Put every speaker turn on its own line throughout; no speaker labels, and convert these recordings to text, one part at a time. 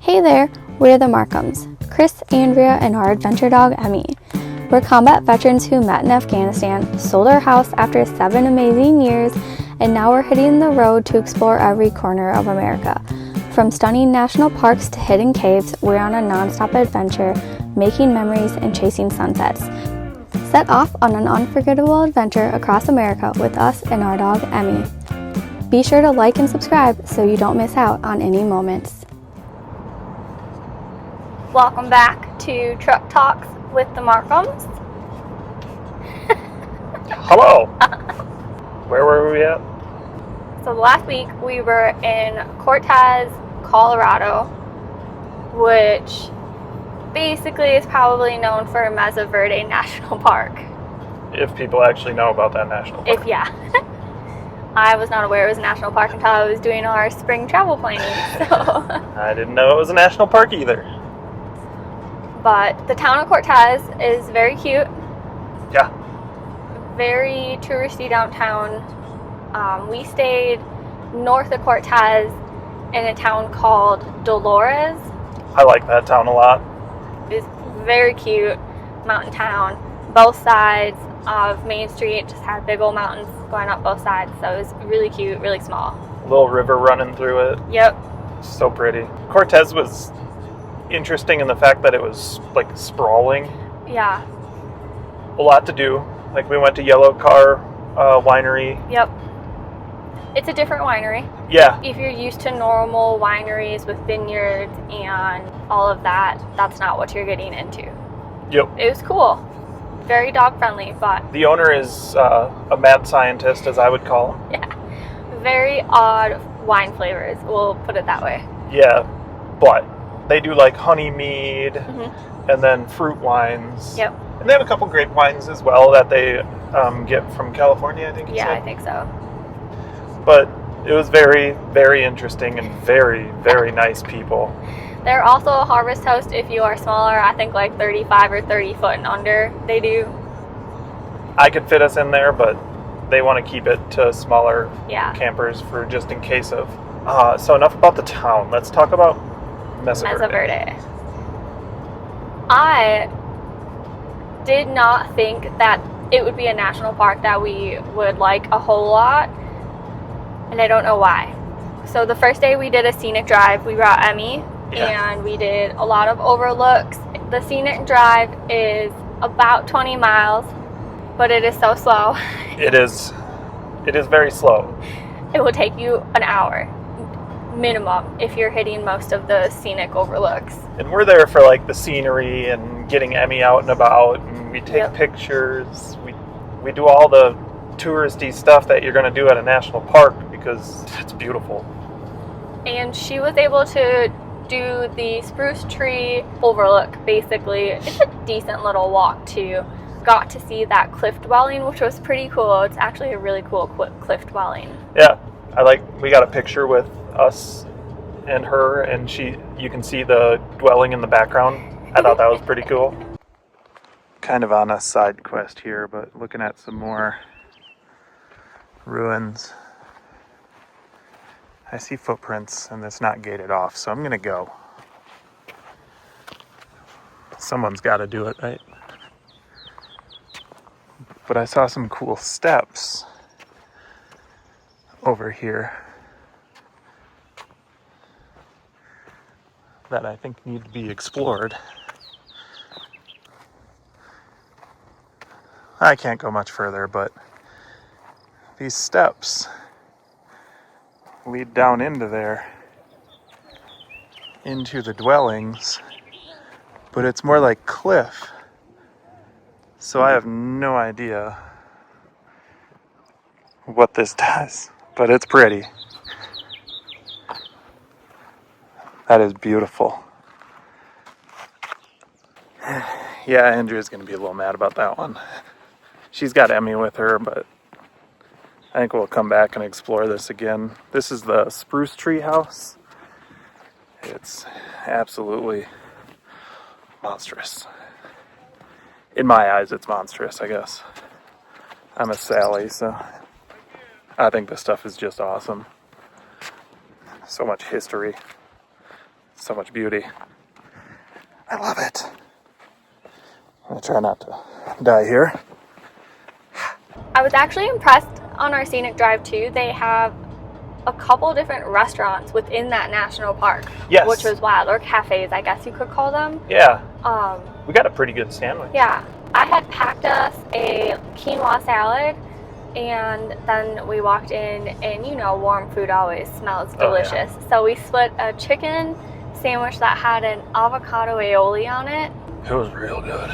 Hey there, we're the Markhams, Chris, Andrea, and our adventure dog, Emmie. We're combat veterans who met in Afghanistan, sold our house after 7 amazing years, and now we're hitting the road to explore every corner of America. From stunning national parks to hidden caves, we're on a non-stop adventure, making memories and chasing sunsets. Set off on an unforgettable adventure across America with us and our dog, Emmie. Be sure to like and subscribe so you don't miss out on any moments. Welcome back to Truck Talks with the Markhams.
Hello! Where were we at?
So last week we were in Cortez, Colorado, which basically is probably known for Mesa Verde National Park.
If people actually know about that national park.
I was not aware it was a national park until I was doing our spring travel planning.
I didn't know it was a national park either.
But the town of Cortez is very cute.
Yeah.
Very touristy downtown. We stayed north of Cortez in a town called Dolores.
I like that town a lot.
It's very cute mountain town. Both sides of Main Street just had big old mountains going up both sides, so it was really cute, really small.
A little river running through it.
Yep.
So pretty. Cortez was interesting in the fact that it was like sprawling.
Yeah.
A lot to do. Like we went to Yellow Car Winery.
Yep. It's a different winery.
Yeah.
If you're used to normal wineries with vineyards and all of that, that's not what you're getting into.
Yep.
It was cool. Very dog friendly, but
The owner is a mad scientist, as I would call him.
yeah, very odd wine flavors, we'll put it that way.
Yeah, but they do like honey mead
Mm-hmm.
and then fruit wines.
Yep.
And they have a couple grape wines as well that they get from California, I think you
Yeah,
said.
I think so.
But it was very, very interesting and very, very nice people.
They're also a harvest host if you are smaller, I think like 35 or 30 foot and under, they do.
I could fit us in there, but they want to keep it to smaller
Yeah.
campers for just in case of. So enough about the town. Let's talk about Mesa
Mesa Verde. I did not think that it would be a national park that we would like a whole lot, and I don't know why. So the first day we did a scenic drive, we brought Emmie, and we did a lot of overlooks. The scenic drive is about 20 miles, but it is so slow.
It is very slow.
It will take you an hour minimum if you're hitting most of the scenic overlooks.
And we're there for like the scenery and getting Emmie out and about, and we take pictures. We do all the touristy stuff that you're going to do at a national park because it's beautiful.
And she was able to do the spruce tree overlook, basically. It's a decent little walk too. Got to see that cliff dwelling, which was pretty cool. It's actually a really cool cliff dwelling.
Yeah, we got a picture with us and her, and you can see the dwelling in the background. I thought that was pretty cool. Kind of on a side quest here, but looking at some more ruins. I see footprints and it's not gated off, so I'm gonna go. Someone's got to do it, right? But I saw some cool steps over here that I think need to be explored. I can't go much further, but these steps lead down into there, into the dwellings, but it's more like cliff. So I have no idea what this does, but it's pretty. That is beautiful. Yeah, Andrea's gonna be a little mad about that one. She's got Emmie with her, but I think we'll come back and explore this again. This is the spruce tree house. It's absolutely monstrous. In my eyes, it's monstrous, I guess. I'm a Sally, so I think this stuff is just awesome. So much history. So much beauty. I love it. I'm gonna try not to die here.
I was actually impressed on our scenic drive too. They have a couple different restaurants within that national park.
Yes.
Which was wild, or cafes, I guess you could call them.
Yeah. We got a pretty good sandwich.
Yeah. I had packed us a quinoa salad, and then we walked in, and you know, warm food always smells delicious.
Oh, yeah.
So we split a chicken sandwich that had an avocado aioli on it.
It was real good.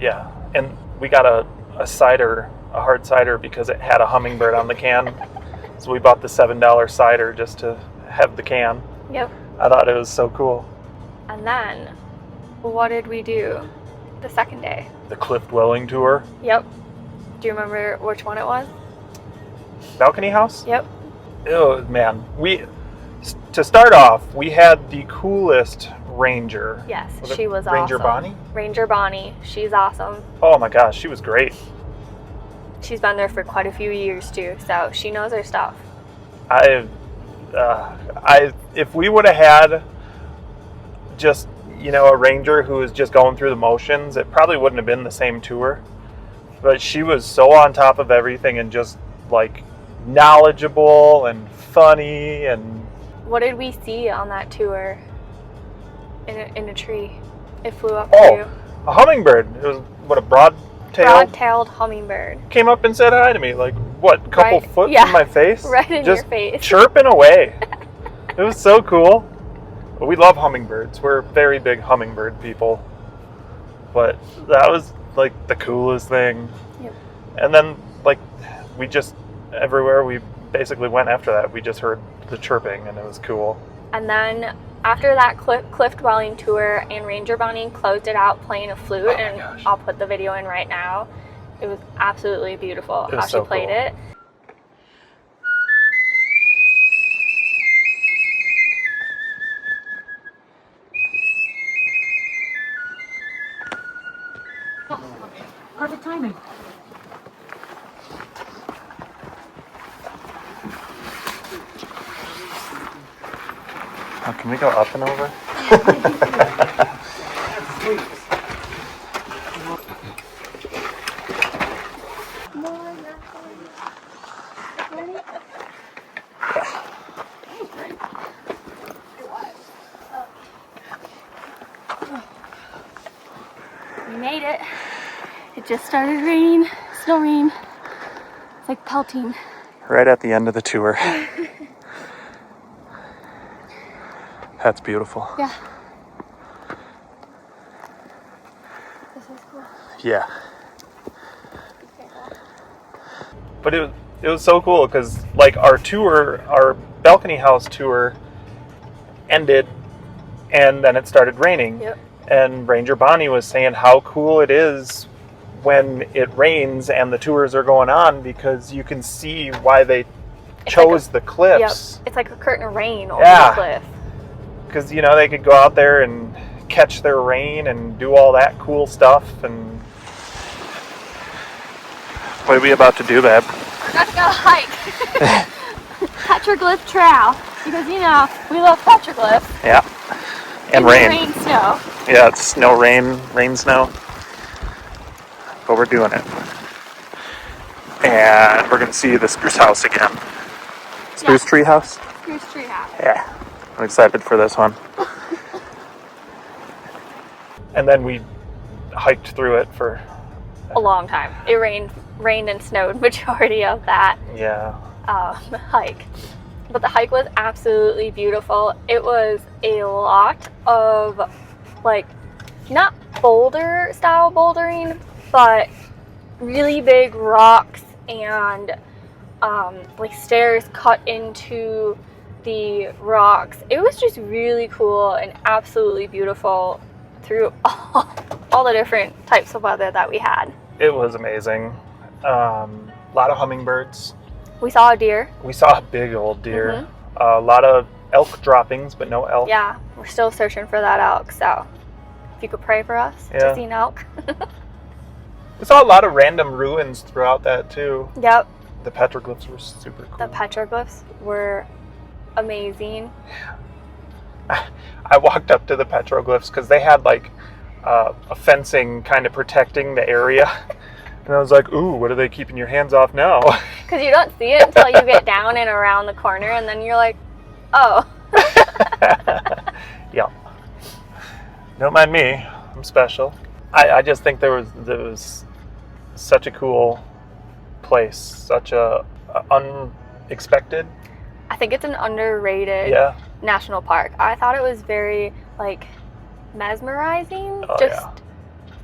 Yeah. And we got a cider, a hard cider, because it had a hummingbird on the can. So we bought the $7 cider just to have the can.
Yep.
I thought it was so cool.
And then, what did we do the second day?
The cliff dwelling tour.
Yep. Do you remember which one it was?
Balcony house?
Yep.
Oh, man. To start off, we had the coolest ranger.
Yes,
Was it
she was
Ranger
awesome.
Bonnie?
Ranger Bonnie. She's awesome.
Oh my gosh, she was great.
She's been there for quite a few years too, so she knows her stuff.
If we would have had just, a ranger who was just going through the motions, it probably wouldn't have been the same tour. But she was so on top of everything and just like knowledgeable and funny. And
what did we see on that tour? In a tree, it flew up
oh,
to
a hummingbird. It was a
broad-tailed hummingbird.
Came up and said hi to me, like what, a couple foot from my face?
Right in
just
your face.
Chirping away. It was so cool. We love hummingbirds. We're very big hummingbird people. But that was like the coolest thing.
Yep.
And then we just, everywhere we basically went after that, we just heard the chirping, and it was cool.
And then after that cliff dwelling tour, and Ranger Bonnie closed it out playing a flute, and
gosh.
I'll put the video in right now. It was absolutely beautiful how she played it.
Perfect timing.
Oh, can we go up and over?
We made it. It just started raining, snowing. It's like pelting.
Right at the end of the tour. That's beautiful.
Yeah. This is cool.
Yeah. But it was so cool because our balcony house tour ended, and then it started raining.
Yep.
And Ranger Bonnie was saying how cool it is when it rains and the tours are going on, because you can see why they chose the cliffs.
Yep. It's like a curtain of rain over
Yeah.
the cliff.
Because, they could go out there and catch their rain and do all that cool stuff. And what are we about to do, babe?
We're going to go hike. Petroglyph Trail. Because, we love petroglyphs.
Yeah. And rain.
Rain, snow.
Yeah, it's snow, rain, snow. But we're doing it. And we're going to see the spruce house again. Spruce tree house?
Spruce tree house.
Yeah. I'm excited for this one. And then we hiked through it for
A long time. It rained and snowed majority of that hike. But the hike was absolutely beautiful. It was a lot of not boulder style bouldering, but really big rocks and stairs cut into the rocks. It was just really cool and absolutely beautiful through all the different types of weather that we had.
It was amazing. A lot of hummingbirds.
We saw a deer.
We saw a big old deer. A lot of elk droppings, but no elk.
Yeah, we're still searching for that elk, so if you could pray for us to see an elk.
We saw a lot of random ruins throughout that too.
Yep.
The petroglyphs were super cool.
The petroglyphs were amazing.
I walked up to the petroglyphs because they had like a fencing kind of protecting the area. And I was like, ooh, what are they keeping your hands off now?
Because you don't see it until you get down and around the corner, and then you're like, oh.
Yeah. Don't mind me. I'm special. I just think there was such a cool place, such a unexpected.
I think it's an underrated national park. I thought it was very like mesmerizing.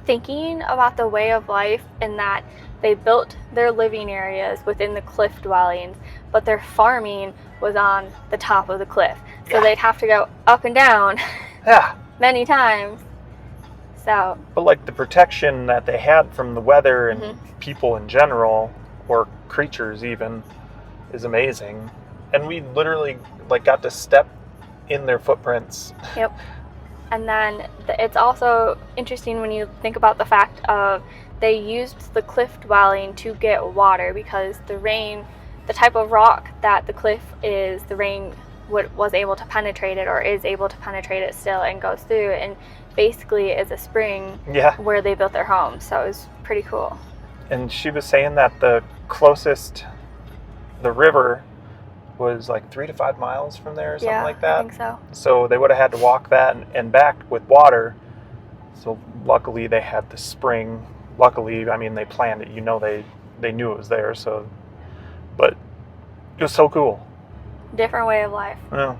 Thinking about the way of life and that they built their living areas within the cliff dwellings, but their farming was on the top of the cliff. So they'd have to go up and down many times. So,
but like the protection that they had from the weather and people in general, or creatures even, is amazing. And we literally like got to step in their footprints. Yep.
And then it's also interesting when you think about the fact of they used the cliff dwelling to get water, because the rain, the type of rock that the cliff is, the rain was able to penetrate it, or is able to penetrate it still, and goes through, and basically is a spring where they built their home. So it was pretty cool.
And she was saying that the river was like 3 to 5 miles from there or something like that.
I think so.
So they would have had to walk that and back with water. So luckily they had the spring. Luckily, I mean, they planned it. You know, they knew it was there. So, but it was so cool.
Different way of life.
Yeah.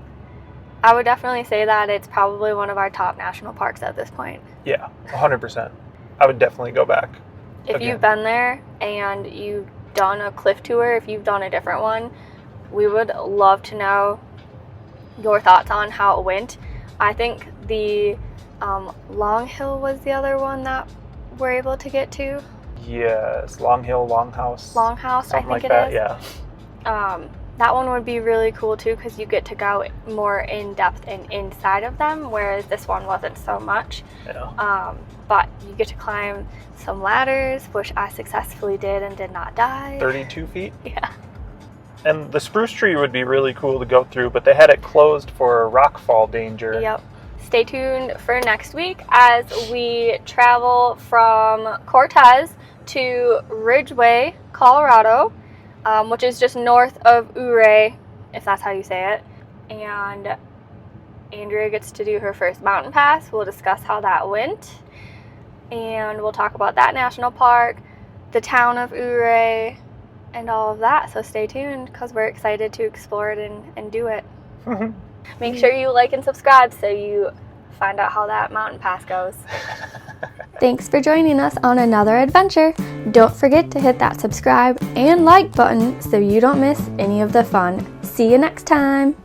I would definitely say that it's probably one of our top national parks at this point.
Yeah, 100%. I would definitely go back.
If you've been there and you've done a cliff tour, if you've done a different one, we would love to know your thoughts on how it went. I think the Long Hill was the other one that we're able to get to.
Yes, Long Hill, Longhouse.
Longhouse, I think
like
it
that,
is.
Yeah.
That one would be really cool too, because you get to go more in depth and inside of them, whereas this one wasn't so much.
Yeah.
But you get to climb some ladders, which I successfully did and did not die.
32 feet?
Yeah.
And the spruce tree would be really cool to go through, but they had it closed for rockfall danger.
Yep. Stay tuned for next week as we travel from Cortez to Ridgway, Colorado, which is just north of Ouray, if that's how you say it. And Andrea gets to do her first mountain pass. We'll discuss how that went. And we'll talk about that national park, the town of Ouray, and all of that. So stay tuned, because we're excited to explore it and do it. Make sure you like and subscribe so you find out how that mountain pass goes. Thanks for joining us on another adventure. Don't forget to hit that subscribe and like button so you don't miss any of the fun. See you next time.